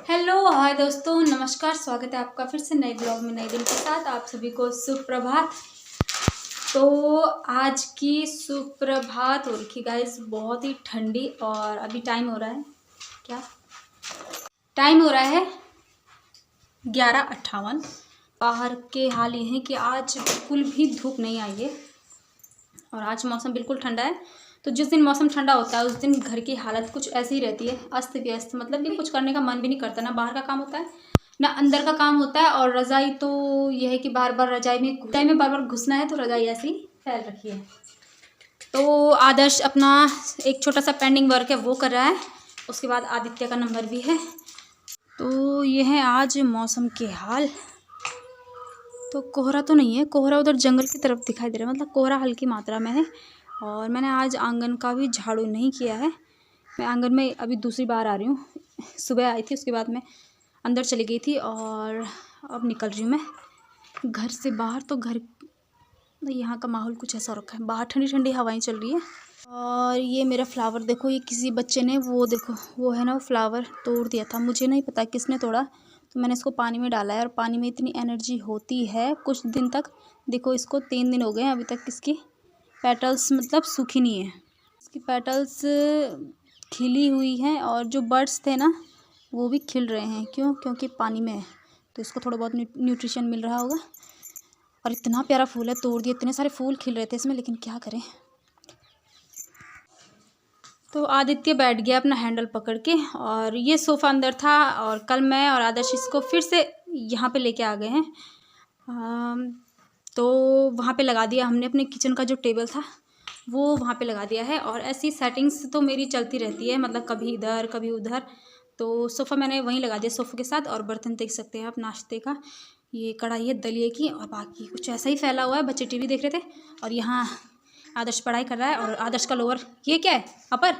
Hello hi दोस्तों, नमस्कार। स्वागत है आपका फिर से नए ब्लॉग में नए दिन के साथ। आप सभी को सुप्रभात। तो आज की सुप्रभात हो रखी गाइस, बहुत ही ठंडी। और अभी टाइम हो रहा है, क्या टाइम हो रहा है 11:58। बाहर के हाल ये हैं कि आज बिल्कुल भी धूप नहीं आई है और आज मौसम बिल्कुल ठंडा है। तो जिस दिन मौसम ठंडा होता है उस दिन घर की हालत कुछ ऐसी ही रहती है, अस्त व्यस्त। मतलब कि कुछ करने का मन भी नहीं करता, ना बाहर का काम होता है ना अंदर का काम होता है। और रज़ाई तो यह है कि बार बार रज़ाई में बार बार घुसना है, तो रज़ाई ऐसी फैल रखी है। तो आदर्श अपना एक छोटा सा पेंडिंग वर्क है वो कर रहा है, उसके बाद आदित्य का नंबर भी है। तो ये है आज मौसम के हाल। तो कोहरा तो नहीं है, कोहरा उधर जंगल की तरफ दिखाई दे रहा है, मतलब कोहरा हल्की मात्रा में है। और मैंने आज आंगन का भी झाड़ू नहीं किया है। मैं आंगन में अभी दूसरी बार आ रही हूँ। सुबह आई थी, उसके बाद मैं अंदर चली गई थी और अब निकल रही हूँ मैं घर से बाहर। तो घर यहाँ का माहौल कुछ ऐसा रखा है, बाहर ठंडी ठंडी हवाएं चल रही है। और ये मेरा फ्लावर देखो, ये किसी बच्चे ने वो देखो वो है ना, वो फ्लावर तोड़ दिया था। मुझे नहीं पता किसने तोड़ा, तो मैंने इसको पानी में डाला है। और पानी में इतनी एनर्जी होती है कुछ दिन तक। देखो इसको 3 दिन हो गए हैं, अभी तक इसकी पेटल्स मतलब सूखी नहीं है, इसकी पेटल्स खिली हुई हैं। और जो बर्ड्स थे ना वो भी खिल रहे हैं। क्यों? क्योंकि पानी में है, तो इसको थोड़ा बहुत न्यूट्रिशन मिल रहा होगा। और इतना प्यारा फूल है, तोड़ दिए। इतने सारे फूल खिल रहे थे इसमें, लेकिन क्या करें। तो आदित्य बैठ गया अपना हैंडल पकड़ के, और ये सोफ़ा अंदर था। और कल मैं और आदर्श इसको फिर से यहाँ पे लेके आ गए हैं। तो वहाँ पे लगा दिया हमने। अपने किचन का जो टेबल था वो वहाँ पे लगा दिया है। और ऐसी सेटिंग्स तो मेरी चलती रहती है, मतलब कभी इधर कभी उधर। तो सोफ़ा मैंने वहीं लगा दिया सोफ़े के साथ। और बर्तन देख सकते हैं आप नाश्ते का, ये कढ़ाई है दलिए की। और बाकी कुछ ऐसा ही फैला हुआ है, बच्चे टीवी देख रहे थे। और यहाँ आदर्श पढ़ाई कर रहा है। और आदर्श का लोअर, ये क्या है अपर?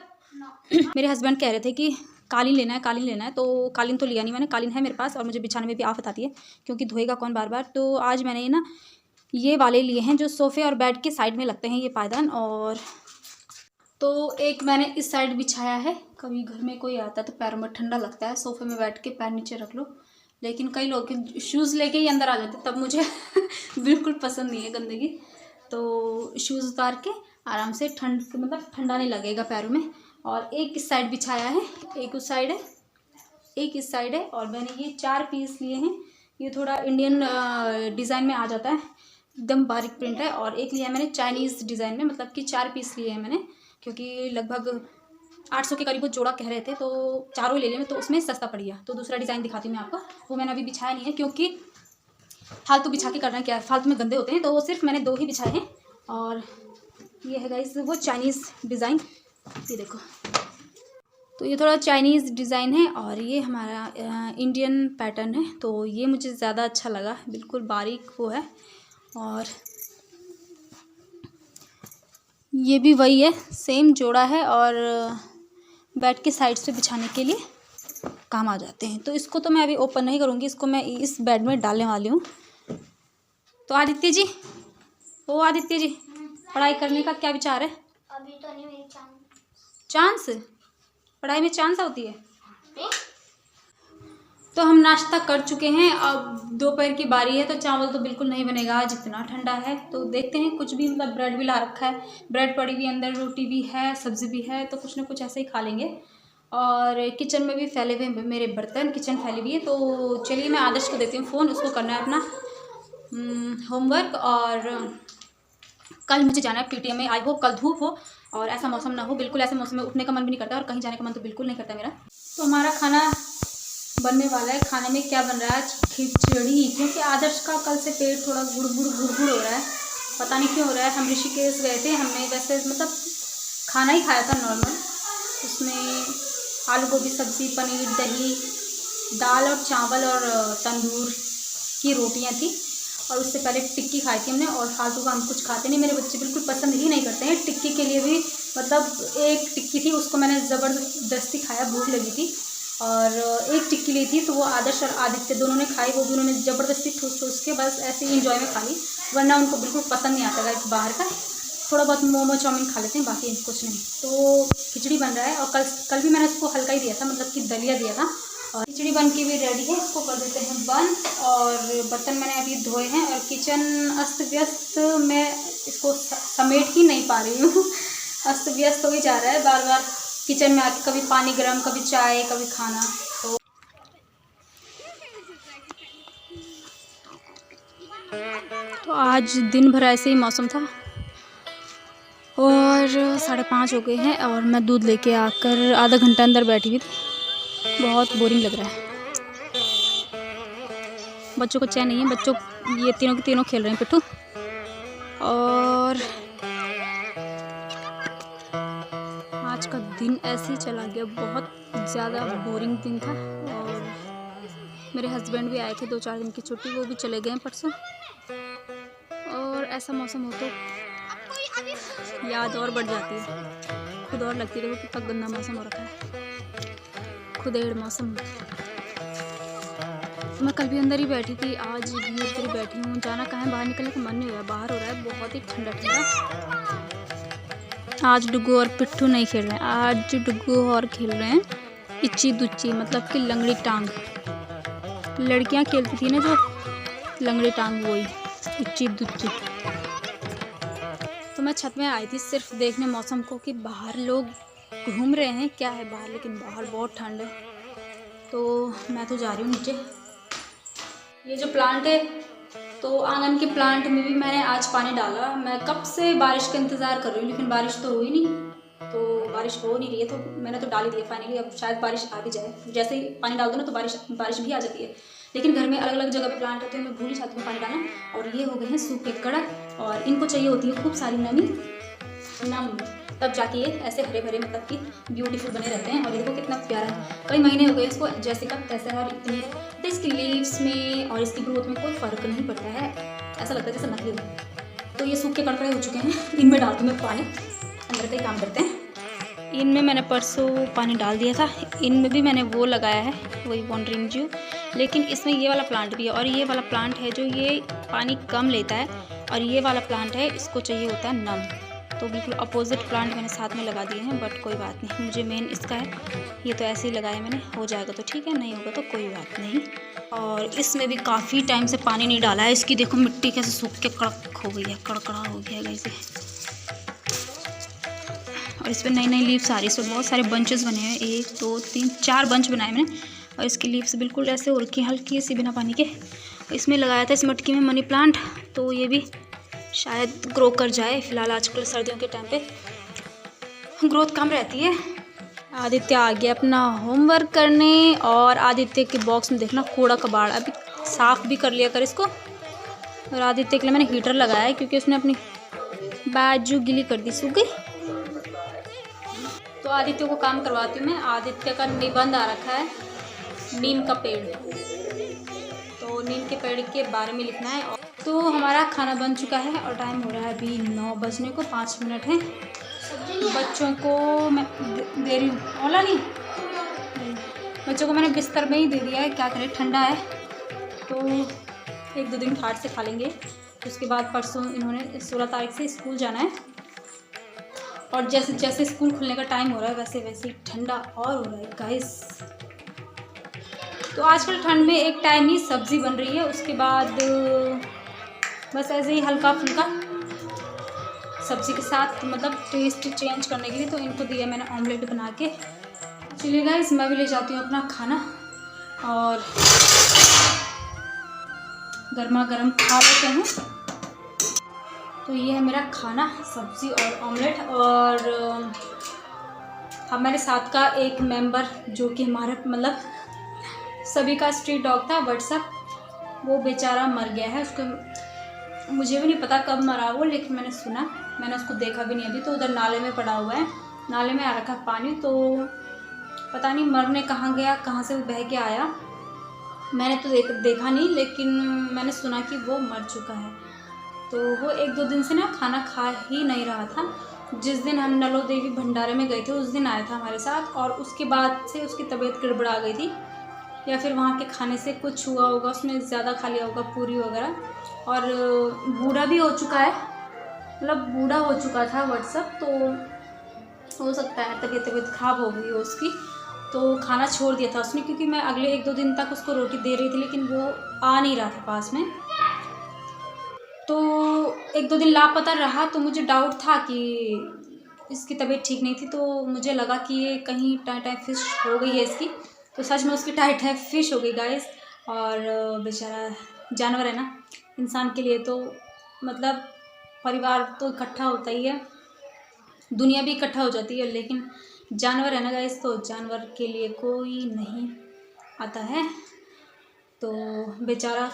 मेरे हस्बैंड कह रहे थे कि कालीन लेना है, कालीन लेना है। तो कालीन तो लिया नहीं मैंने, कालीन है मेरे पास। और मुझे बिछाने में भी आफत आती है, क्योंकि धोएगा कौन बार बार। तो आज मैंने ना ये वाले लिए हैं जो सोफ़े और बेड के साइड में लगते हैं, ये पायदान। और तो एक मैंने इस साइड बिछाया है। कभी घर में कोई आता है तो पैरों में ठंडा लगता है, सोफ़े में बैठ के पैर नीचे रख लो। लेकिन कई लोग शूज़ लेके ही अंदर आ जाते, तब मुझे बिल्कुल पसंद नहीं है गंदगी। तो शूज़ उतार के आराम से मतलब ठंडा नहीं लगेगा पैरों में। और एक इस साइड बिछाया है, एक उस साइड है, एक इस साइड है। और मैंने ये 4 पीस लिए हैं। ये थोड़ा इंडियन डिज़ाइन में आ जाता है, एकदम बारीक प्रिंट है। और एक लिया है मैंने चाइनीज़ डिज़ाइन में, मतलब कि 4 पीस लिए हैं मैंने, क्योंकि लगभग 800 के करीब वो जोड़ा कह रहे थे। तो चारों ले लिए मैं, तो उसमें सस्ता पड़ गया। तो दूसरा डिज़ाइन दिखाती हूँ मैं आपको, वो मैंने अभी बिछाया नहीं है, क्योंकि फालतू बिछा के करना क्या है, फालतू में गंदे होते हैं। तो वो सिर्फ मैंने 2 ही बिछाए हैं। और ये है गाइस वो चाइनीज़ डिज़ाइन, ये देखो। तो ये थोड़ा चाइनीज़ डिज़ाइन है और ये हमारा इंडियन पैटर्न है। तो ये मुझे ज़्यादा अच्छा लगा, बिल्कुल बारीक वो है। और ये भी वही है, सेम जोड़ा है। और बेड के साइड से बिछाने के लिए काम आ जाते हैं। तो इसको तो मैं अभी ओपन नहीं करूँगी, इसको मैं इस बेड में डालने वाली हूँ। तो आदित्य जी, ओ आदित्य जी, पढ़ाई करने का क्या विचार है? अभी तो नहीं, मेरी चांस? पढ़ाई में चांस होती है? तो हम नाश्ता कर चुके हैं, अब दोपहर की बारी है। तो चावल तो बिल्कुल नहीं बनेगा आज, इतना ठंडा है। तो देखते हैं कुछ भी, मतलब ब्रेड भी ला रखा है, ब्रेड पड़ी हुई अंदर, रोटी भी है, सब्ज़ी भी है। तो कुछ ना कुछ ऐसे ही खा लेंगे। और किचन में भी फैले हुए मेरे बर्तन, किचन फैली हुई है। तो चलिए मैं आदर्श को देती हूँ फ़ोन, उसको करना है अपना होमवर्क। और कल मुझे जाना है PTM में। आई होप कल धूप हो और ऐसा मौसम ना हो। बिल्कुल ऐसे मौसम में उठने का मन भी नहीं करता और कहीं जाने का मन तो बिल्कुल नहीं करता मेरा। तो हमारा खाना बनने वाला है। खाने में क्या बन रहा है आज? खिचड़ी, क्योंकि आदर्श का कल से पेट थोड़ा गुड़गुड़ हो रहा है, पता नहीं क्यों हो रहा है। हम ऋषिकेश गए थे, हमने वैसे मतलब खाना ही खाया था नॉर्मल। उसमें आलू गोभी सब्ज़ी, पनीर, दही, दाल और चावल और तंदूर की रोटियां थी। और उससे पहले टिक्की खाई थी हमने। और फालतू का हम कुछ खाते नहीं, मेरे बच्चे बिल्कुल पसंद ही नहीं करते हैं। टिक्की के लिए भी मतलब एक टिक्की थी, उसको मैंने ज़बरदस्ती खाया, भूख लगी थी। और एक टिक्की ली थी, तो वो आदर्श और आदित्य दोनों ने खाई। वो भी उन्होंने ज़बरदस्ती ठूस के बस ऐसे ही इंजॉय में खा ली, वरना उनको बिल्कुल पसंद नहीं आता गाइस बाहर का। थोड़ा बहुत मोमो चाउमीन खा लेते हैं, बाकी कुछ नहीं। तो खिचड़ी बन रहा है। और कल भी मैंने उसको हल्का ही दिया था, मतलब कि दलिया दिया था। और खिचड़ी बन के भी रेडी है, इसको कर देते हैं बंद। और बर्तन मैंने अभी धोए हैं और किचन अस्त व्यस्त, मैं इसको समेट ही नहीं पा रही हूँ। अस्त व्यस्त हो ही जा रहा है, बार बार किचन में आके कभी पानी गर्म, कभी चाय, कभी खाना। तो आज दिन भर ऐसे ही मौसम था और 5:30 हो गए हैं और मैं दूध लेके आकर आधा घंटा अंदर बैठी हुई थी। बहुत बोरिंग लग रहा है, बच्चों को चैन नहीं है। बच्चों ये तीनों के तीनों खेल रहे हैं पिट्ठू। और आज का दिन ऐसे ही चला गया, बहुत ज़्यादा बोरिंग दिन था। और मेरे हस्बैंड भी आए थे 2-4 दिन की छुट्टी, वो भी चले गए परसों। और ऐसा मौसम हो तो याद और बढ़ जाती है, खुद और लगती है कितना गंदा मौसम हो रखा है, खुदेड़ मौसम। मैं कल भी अंदर ही बैठी थी, आज भी अंदर ही बैठी हूँ। जाना कहाँ है, बाहर निकलने का मन नहीं हो रहा, बाहर हो रहा है बहुत ही ठंडा ठंडा। आज डुगू और पिट्ठू नहीं खेल रहे हैं, आज डुगू और खेल रहे हैं इच्ची दुच्ची, मतलब कि लंगड़ी टांग। लड़कियाँ खेलती थी ना जो लंगड़ी टांग, वही इच्ची दुच्ची। तो मैं छत में आई थी सिर्फ देखने मौसम को कि बाहर लोग घूम रहे हैं क्या है बाहर, लेकिन बाहर बहुत ठंड है। तो मैं तो जा रही हूँ नीचे। ये जो प्लांट है, तो आंगन के प्लांट में भी मैंने आज पानी डाला। मैं कब से बारिश का इंतज़ार कर रही हूँ, लेकिन बारिश तो हुई नहीं, तो बारिश हो नहीं रही है, तो मैंने तो डाल ही दिया फाइनली। अब शायद बारिश आ भी जाए, जैसे ही पानी डाल दो ना तो बारिश भी आ जाती है। लेकिन घर में अलग अलग जगह पे प्लांट होते हैं, मैं भूल ही जाती हूँ पानी डालना। और ये हो गए हैं सूखे कड़क, और इनको चाहिए होती है खूब सारी नमी, तब जाके ये ऐसे हरे भरे, मतलब कि ब्यूटीफुल बने रहते हैं। और ये देखो कितना प्यारा है, कई महीने हो गए इसको जैसे का तैसे है। और इतनी तो इसकी लीव्स में और इसकी ग्रोथ में कोई फ़र्क नहीं पड़ता है, ऐसा लगता है जैसे नकली हो। तो ये सूखे कड़कड़े हो चुके हैं, इनमें डालती हूँ मैं पानी, अंदर का ही काम करते हैं। इनमें मैंने परसों पानी डाल दिया था, इनमें भी मैंने वो लगाया है, वही वॉन्डरिंग जू। लेकिन इसमें ये वाला प्लांट भी है, और ये वाला प्लांट है जो ये पानी कम लेता है, और ये वाला प्लांट है इसको चाहिए होता है नम। तो बिल्कुल अपोजिट प्लांट मैंने साथ में लगा दिए हैं, बट कोई बात नहीं, मुझे मेन इसका है। ये तो ऐसे ही लगाया मैंने, हो जाएगा तो ठीक है, नहीं होगा तो कोई बात नहीं। और इसमें भी काफ़ी टाइम से पानी नहीं डाला है, इसकी देखो मिट्टी कैसे सूख के कड़क हो गई है, कड़कड़ा हो गया है इसे। और इस पर नई नई लीव्स आ रही है, इसमें बहुत सारे बंचेस बने हैं, 1 2 3 4 बंच बनाए मैंने। और इसकी लीव्स बिल्कुल ऐसे हो रखी हैं, हल्की सी बिना पानी के। इसमें लगाया था इस मटकी में मनी प्लांट, तो ये भी शायद ग्रो कर जाए। फिलहाल आजकल सर्दियों के टाइम पे ग्रोथ कम रहती है। आदित्य आ गया अपना होमवर्क करने, और आदित्य के बॉक्स में देखना कूड़ा कबाड़, अभी साफ़ भी कर लिया कर इसको। और आदित्य के लिए मैंने हीटर लगाया है क्योंकि उसने अपनी बाजू गीली कर दी, सूख गई। तो आदित्य को काम करवाती हूँ मैं। आदित्य का निबंध आ रखा है नीम का पेड़, तो नीम के पेड़ के बारे में लिखना है। तो हमारा खाना बन चुका है और टाइम हो रहा है अभी 9 बजने को 5 मिनट हैं। बच्चों को मैं दे रही हूँ, ओला नहीं, बच्चों को मैंने बिस्तर में ही दे दिया है, क्या करें ठंडा है, तो 1-2 दिन ठाट से खा लेंगे। उसके बाद परसों इन्होंने 16 तारीख से स्कूल जाना है, और जैसे जैसे स्कूल खुलने का टाइम हो रहा है वैसे वैसे ठंडा और हो रहा है गाइस। तो आजकल ठंड में एक टाइम ही सब्ज़ी बन रही है, उसके बाद बस ऐसे ही हल्का फुल्का सब्ज़ी के साथ, मतलब टेस्ट चेंज करने के लिए। तो इनको दिया मैंने ऑमलेट बना के। चलिए गाइस, मैं भी ले जाती हूँ अपना खाना और गर्मा गर्म खा लेते हैं। तो ये है मेरा खाना, सब्ज़ी और ऑमलेट। और हमारे साथ का एक मेंबर जो कि हमारे मतलब सभी का स्ट्रीट डॉग था व्हाट्सएप, वो बेचारा मर गया है। उसको मुझे भी नहीं पता कब मरा वो, लेकिन मैंने सुना, मैंने उसको देखा भी नहीं अभी। तो उधर नाले में पड़ा हुआ है, नाले में आ रखा पानी, तो पता नहीं मरने कहाँ गया, कहाँ से वो बह के आया। मैंने तो देखा नहीं, लेकिन मैंने सुना कि वो मर चुका है। तो वो 1-2 दिन से ना खाना खा ही नहीं रहा था। जिस दिन हम नलो देवी भंडारे में गए थे उस दिन आया था हमारे साथ, और उसके बाद से उसकी तबीयत गड़बड़ा गई थी, या फिर वहाँ के खाने से कुछ हुआ होगा, उसने ज़्यादा खा लिया होगा पूरी वगैरह। और बूढ़ा भी हो चुका है, मतलब बूढ़ा हो चुका था व्हाट्सएप, तो हो सकता है तबीयत खराब हो गई हो उसकी। तो खाना छोड़ दिया था उसने, क्योंकि मैं अगले 1-2 दिन तक उसको रोटी दे रही थी, लेकिन वो आ नहीं रहा था पास में। तो 1-2 दिन लापता रहा, तो मुझे डाउट था कि इसकी तबीयत ठीक नहीं थी, तो मुझे लगा कि ये कहीं टाई फिश हो गई है इसकी। तो सच में उसकी टाई फिश हो गई गाइस। और बेचारा जानवर है ना, इंसान के लिए तो मतलब परिवार तो इकट्ठा होता ही है, दुनिया भी इकट्ठा हो जाती है, लेकिन जानवर है ना गाइस, तो जानवर के लिए कोई नहीं आता है। तो बेचारा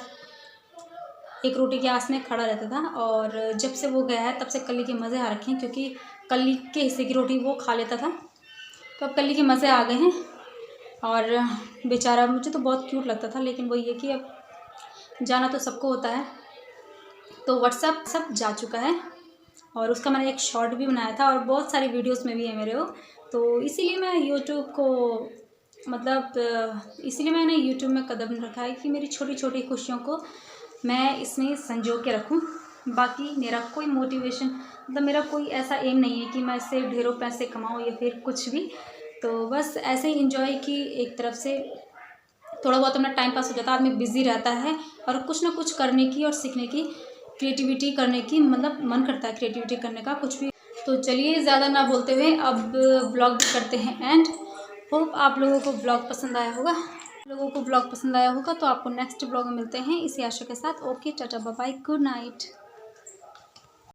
एक रोटी की आस में खड़ा रहता था, और जब से वो गया है तब से कल्ली के मज़े आ रखे हैं, क्योंकि कल्ली के हिस्से की रोटी वो खा लेता था, तो अब कल्ली के मज़े आ गए हैं। और बेचारा मुझे तो बहुत क्यूट लगता था, लेकिन वही है कि अब जाना तो सबको होता है। तो व्हाट्सएप सब जा चुका है, और उसका मैंने एक शॉर्ट भी बनाया था, और बहुत सारी वीडियोस में भी है मेरे वो। तो इसीलिए मैं यूट्यूब को मतलब इसीलिए मैंने यूट्यूब में कदम रखा है कि मेरी छोटी छोटी खुशियों को मैं इसमें संजो के रखूं। बाकी मेरा कोई मोटिवेशन मतलब मेरा कोई ऐसा एम नहीं है कि मैं इससे ढेरों पैसे कमाऊं या फिर कुछ भी। तो बस ऐसे ही इंजॉय की एक तरफ से थोड़ा बहुत अपना टाइम पास हो जाता है, आदमी बिज़ी रहता है, और कुछ ना कुछ करने की और सीखने की, क्रिएटिविटी करने की मतलब मन करता है क्रिएटिविटी करने का कुछ भी। तो चलिए ज़्यादा ना बोलते हुए अब ब्लॉग भी करते हैं एंड। होप आप लोगों को ब्लॉग पसंद आया होगा। तो आपको नेक्स्ट ब्लॉग में मिलते हैं इसी आशा के साथ। Okay, tata bye bye, good night.